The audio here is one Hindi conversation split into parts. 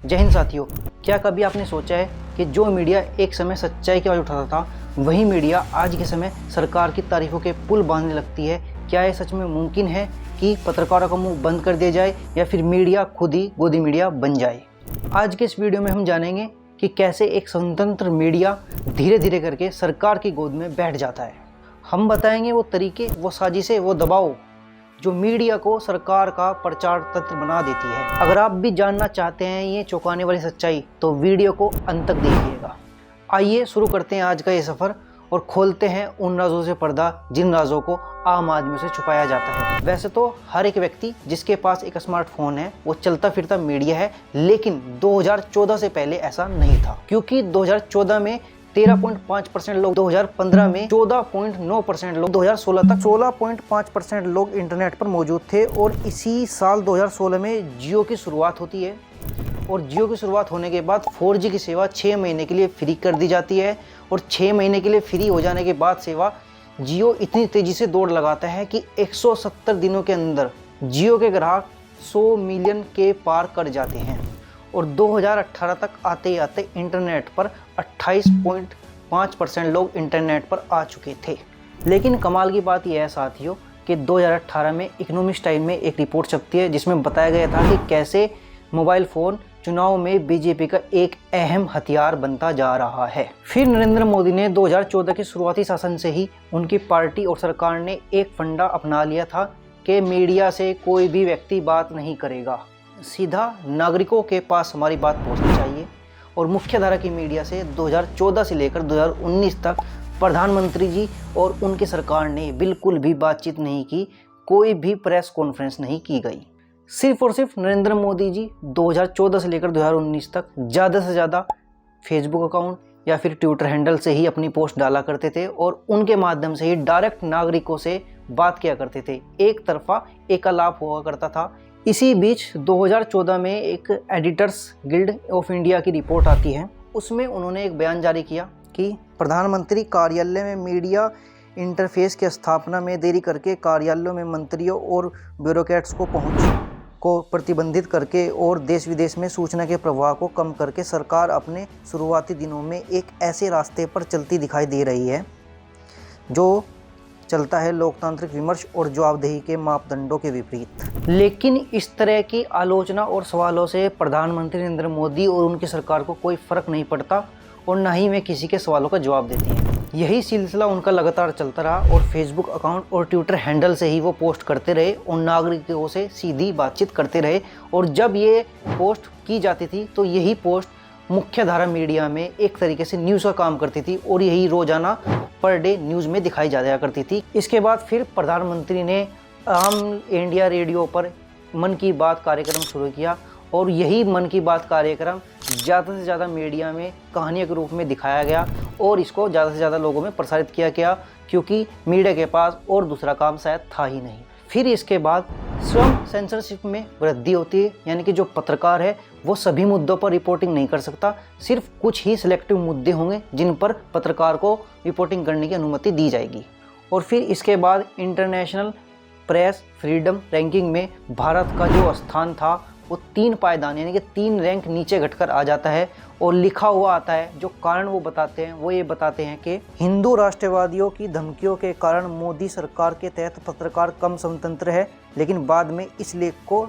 जय हिंद साथियों। क्या कभी आपने सोचा है कि जो मीडिया एक समय सच्चाई की आवाज़ उठाता था, वही मीडिया आज के समय सरकार की तारीफों के पुल बांधने लगती है? क्या ये सच में मुमकिन है कि पत्रकारों का मुंह बंद कर दिया जाए या फिर मीडिया खुद ही गोदी मीडिया बन जाए? आज के इस वीडियो में हम जानेंगे कि कैसे एक स्वतंत्र मीडिया धीरे धीरे करके सरकार की गोद में बैठ जाता है। हम बताएंगे वो तरीके, वो साजिशें, वो दबाव जो मीडिया को सरकार का प्रचार तंत्र बना देती है। अगर आप भी जानना चाहते हैं ये चौंकाने वाली सच्चाई, तो वीडियो को अंत तक देखिएगा। आइए शुरू करते हैं आज का ये सफ़र और खोलते हैं उन राजों से पर्दा जिन राजों को आम आदमी से छुपाया जाता है। वैसे तो हर एक व्यक्ति जिसके पास एक स्मार्टफोन है वो चलता फिरता मीडिया है, लेकिन 2014 से पहले ऐसा नहीं था, क्योंकि 2014 में 13.5% लोग, 2015 में 14.9% लोग, 2016 तक 16.5% लोग इंटरनेट पर मौजूद थे। और इसी साल 2016 में जियो की शुरुआत होती है और जियो की शुरुआत होने के बाद 4G की सेवा 6 महीने के लिए फ्री कर दी जाती है। और 6 महीने के लिए फ्री हो जाने के बाद सेवा जियो इतनी तेज़ी से दौड़ लगाता है कि 170 दिनों के अंदर जियो के ग्राहक 100 मिलियन के पार कर जाते हैं। और 2018 तक आते आते इंटरनेट पर 28.5% लोग इंटरनेट पर आ चुके थे। लेकिन कमाल की बात यह है साथियों कि 2018 में इकोनॉमिस्ट टाइम में एक रिपोर्ट छपती है जिसमें बताया गया था कि कैसे मोबाइल फ़ोन चुनाव में बीजेपी का एक अहम हथियार बनता जा रहा है। फिर नरेंद्र मोदी ने 2014 के शुरुआती शासन से ही उनकी पार्टी और सरकार ने एक फंडा अपना लिया था कि मीडिया से कोई भी व्यक्ति बात नहीं करेगा, सीधा नागरिकों के पास हमारी बात पहुंचनी चाहिए। और मुख्यधारा की मीडिया से 2014 से लेकर 2019 तक प्रधानमंत्री जी और उनकी सरकार ने बिल्कुल भी बातचीत नहीं की, कोई भी प्रेस कॉन्फ्रेंस नहीं की गई। सिर्फ और सिर्फ नरेंद्र मोदी जी 2014 से लेकर 2019 तक ज़्यादा से ज़्यादा फेसबुक अकाउंट या फिर ट्विटर हैंडल से ही अपनी पोस्ट डाला करते थे और उनके माध्यम से ही डायरेक्ट नागरिकों से बात किया करते थे। एक तरफा एकालाप हुआ करता था। इसी बीच 2014 में एक एडिटर्स गिल्ड ऑफ इंडिया की रिपोर्ट आती है। उसमें उन्होंने एक बयान जारी किया कि प्रधानमंत्री कार्यालय में मीडिया इंटरफेस की स्थापना में देरी करके कार्यालयों में मंत्रियों और ब्यूरोक्रेट्स को पहुंच को प्रतिबंधित करके और देश विदेश में सूचना के प्रवाह को कम करके सरकार अपने शुरुआती दिनों में एक ऐसे रास्ते पर चलती दिखाई दे रही है जो चलता है लोकतांत्रिक विमर्श और जवाबदेही के मापदंडों के विपरीत। लेकिन इस तरह की आलोचना और सवालों से प्रधानमंत्री नरेंद्र मोदी और उनकी सरकार को कोई फ़र्क नहीं पड़ता और ना ही वे किसी के सवालों का जवाब देती हैं। यही सिलसिला उनका लगातार चलता रहा और फेसबुक अकाउंट और ट्विटर हैंडल से ही वो पोस्ट करते रहे और नागरिकों से सीधी बातचीत करते रहे। और जब ये पोस्ट की जाती थी तो यही पोस्ट मुख्यधारा मीडिया में एक तरीके से न्यूज़ का काम करती थी और यही रोज़ाना पर डे न्यूज़ में दिखाई जाया करती थी। इसके बाद फिर प्रधानमंत्री ने आम इंडिया रेडियो पर मन की बात कार्यक्रम शुरू किया और यही मन की बात कार्यक्रम ज़्यादा से ज़्यादा मीडिया में कहानियों के रूप में दिखाया गया और इसको ज़्यादा से ज़्यादा लोगों में प्रसारित किया गया, क्योंकि मीडिया के पास और दूसरा काम शायद था ही नहीं। फिर इसके बाद स्वयं सेंसरशिप में वृद्धि होती है, यानी कि जो पत्रकार है वो सभी मुद्दों पर रिपोर्टिंग नहीं कर सकता, सिर्फ कुछ ही सिलेक्टिव मुद्दे होंगे जिन पर पत्रकार को रिपोर्टिंग करने की अनुमति दी जाएगी। और फिर इसके बाद इंटरनेशनल प्रेस फ्रीडम रैंकिंग में भारत का जो स्थान था वो 3 पायदान यानी कि 3 रैंक नीचे घटकर आ जाता है। और लिखा हुआ आता है, जो कारण वो बताते हैं वो ये बताते हैं कि हिंदू राष्ट्रवादियों की धमकियों के कारण मोदी सरकार के तहत पत्रकार कम स्वतंत्र है। लेकिन बाद में इस लेख को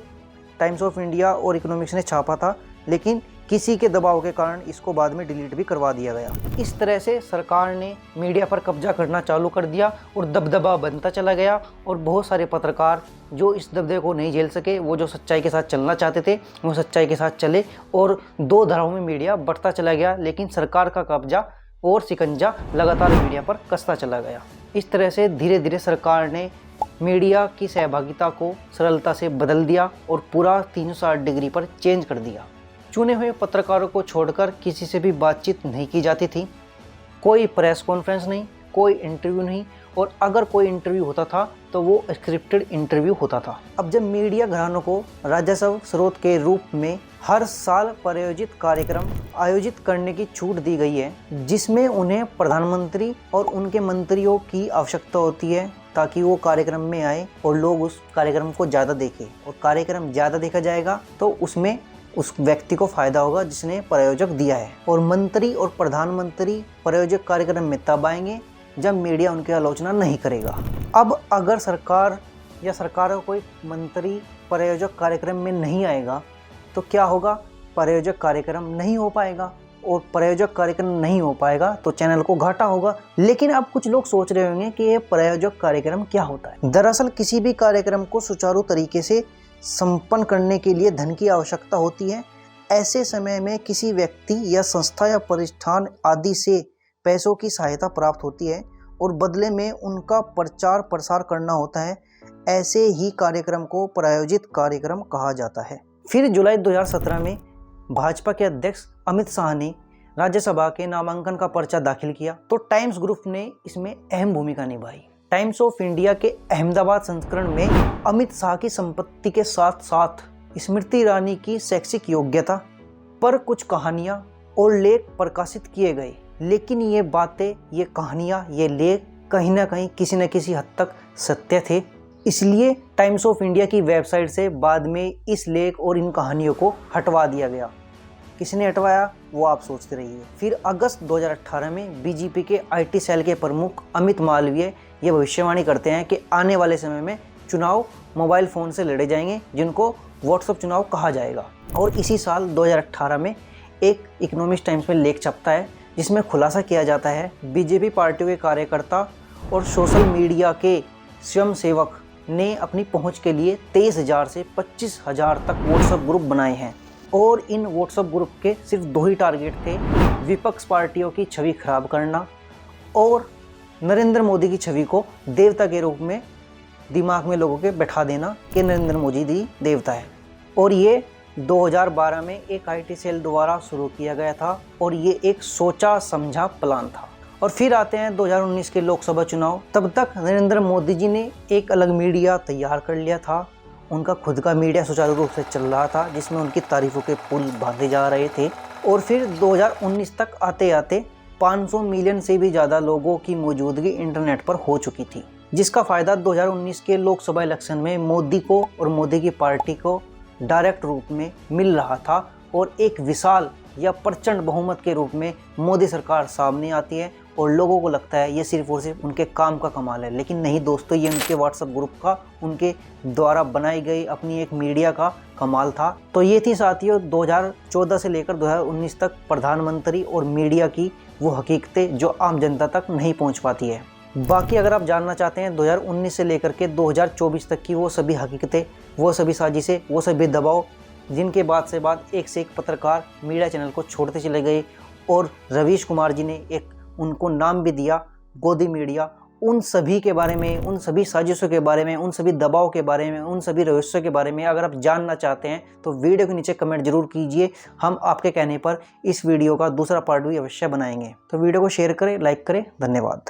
टाइम्स ऑफ इंडिया और इकोनॉमिक्स ने छापा था, लेकिन किसी के दबाव के कारण इसको बाद में डिलीट भी करवा दिया गया। इस तरह से सरकार ने मीडिया पर कब्जा करना चालू कर दिया और दबदबा बनता चला गया। और बहुत सारे पत्रकार जो इस दबदबे को नहीं झेल सके, वो जो सच्चाई के साथ चलना चाहते थे वो सच्चाई के साथ चले और 2 धाराओं में मीडिया बढ़ता चला गया। लेकिन सरकार का कब्जा और शिकंजा लगातार मीडिया पर कसता चला गया। इस तरह से धीरे धीरे सरकार ने मीडिया की सहभागिता को सरलता से बदल दिया और पूरा 360 डिग्री पर चेंज कर दिया। चुने हुए पत्रकारों को छोड़कर किसी से भी बातचीत नहीं की जाती थी, कोई प्रेस कॉन्फ्रेंस नहीं, कोई इंटरव्यू नहीं, और अगर कोई इंटरव्यू होता था तो वो स्क्रिप्टेड इंटरव्यू होता था। अब जब मीडिया घरानों को राजस्व स्रोत के रूप में हर साल प्रायोजित कार्यक्रम आयोजित करने की छूट दी गई है, जिसमें उन्हें प्रधानमंत्री और उनके मंत्रियों की आवश्यकता होती है ताकि वो कार्यक्रम में आए और लोग उस कार्यक्रम को ज़्यादा देखें, और कार्यक्रम ज़्यादा देखा जाएगा तो उसमें उस व्यक्ति को फायदा होगा जिसने प्रायोजक दिया है। और मंत्री और प्रधानमंत्री प्रायोजक कार्यक्रम में तब आएंगे जब मीडिया उनकी आलोचना नहीं करेगा। अब अगर सरकार या सरकार का कोई मंत्री प्रायोजक कार्यक्रम में नहीं आएगा तो क्या होगा, प्रायोजक कार्यक्रम नहीं हो पाएगा, और प्रायोजक कार्यक्रम नहीं हो पाएगा तो चैनल को घाटा होगा। लेकिन अब कुछ लोग सोच रहे होंगे कि ये प्रायोजक कार्यक्रम क्या होता है। दरअसल किसी भी कार्यक्रम को सुचारू तरीके से संपन्न करने के लिए धन की आवश्यकता होती है। ऐसे समय में किसी व्यक्ति या संस्था या प्रतिष्ठान आदि से पैसों की सहायता प्राप्त होती है और बदले में उनका प्रचार प्रसार करना होता है। ऐसे ही कार्यक्रम को प्रायोजित कार्यक्रम कहा जाता है। फिर जुलाई 2017 में भाजपा के अध्यक्ष अमित शाह ने राज्यसभा के नामांकन का पर्चा दाखिल किया तो टाइम्स ग्रुप ने इसमें अहम भूमिका निभाई। टाइम्स ऑफ इंडिया के अहमदाबाद संस्करण में अमित शाह की संपत्ति के साथ साथ स्मृति ईरानी की शैक्षिक योग्यता पर कुछ कहानियां और लेख प्रकाशित किए गए। लेकिन ये बातें, ये कहानियां, ये लेख कहीं ना कहीं किसी न किसी हद तक सत्य थे। इसलिए टाइम्स ऑफ इंडिया की वेबसाइट से बाद में इस लेख और इन कहानियों को हटवा दिया गया। किसने हटवाया वो आप सोचते रहिए। फिर अगस्त 2018 में बीजेपी के आईटी सेल के प्रमुख अमित मालवीय ये भविष्यवाणी करते हैं कि आने वाले समय में चुनाव मोबाइल फ़ोन से लड़े जाएंगे, जिनको व्हाट्सएप चुनाव कहा जाएगा। और इसी साल 2018 में एक इकोनॉमिस्ट टाइम्स में लेख छपता है जिसमें खुलासा किया जाता है बीजेपी पार्टियों के कार्यकर्ता और सोशल मीडिया के स्वयंसेवक ने अपनी पहुंच के लिए 23,000 से 25,000 तक व्हाट्सएप ग्रुप बनाए हैं। और इन व्हाट्सएप ग्रुप के सिर्फ 2 ही टारगेट थे, विपक्ष पार्टियों की छवि खराब करना और नरेंद्र मोदी की छवि को देवता के रूप में दिमाग में लोगों के बैठा देना कि नरेंद्र मोदी ही देवता है। और ये 2012 में एक आईटी सेल द्वारा शुरू किया गया था और ये एक सोचा समझा प्लान था। और फिर आते हैं 2019 के लोकसभा चुनाव। तब तक नरेंद्र मोदी जी ने एक अलग मीडिया तैयार कर लिया था। उनका खुद का मीडिया सुचारू रूप से चल रहा था जिसमें उनकी तारीफों के पुल बांधे जा रहे थे। और फिर 2019 तक आते आते 500 मिलियन से भी ज़्यादा लोगों की मौजूदगी इंटरनेट पर हो चुकी थी, जिसका फ़ायदा 2019 के लोकसभा इलेक्शन में मोदी को और मोदी की पार्टी को डायरेक्ट रूप में मिल रहा था। और एक विशाल या प्रचंड बहुमत के रूप में मोदी सरकार सामने आती है और लोगों को लगता है ये सिर्फ और सिर्फ उनके काम का कमाल है। लेकिन नहीं दोस्तों, ये उनके व्हाट्सएप ग्रुप का, उनके द्वारा बनाई गई अपनी एक मीडिया का कमाल था। तो ये थी साथियों 2014 से लेकर 2019 तक प्रधानमंत्री और मीडिया की वो हकीकतें जो आम जनता तक नहीं पहुँच पाती है। बाकी अगर आप जानना चाहते हैं 2019 से लेकर के 2024 तक की वो सभी हकीकतें, वो सभी साजिशें, वो सभी दबाव, जिनके बाद से बाद एक से एक पत्रकार मीडिया चैनल को छोड़ते चले गए और रवीश कुमार जी ने एक उनको नाम भी दिया गोदी मीडिया, उन सभी के बारे में, उन सभी साजिशों के बारे में, उन सभी दबाव के बारे में, उन सभी रवैयों के बारे में अगर आप जानना चाहते हैं तो वीडियो के नीचे कमेंट जरूर कीजिए। हम आपके कहने पर इस वीडियो का दूसरा पार्ट भी अवश्य बनाएंगे। तो वीडियो को शेयर करें, लाइक करें। धन्यवाद।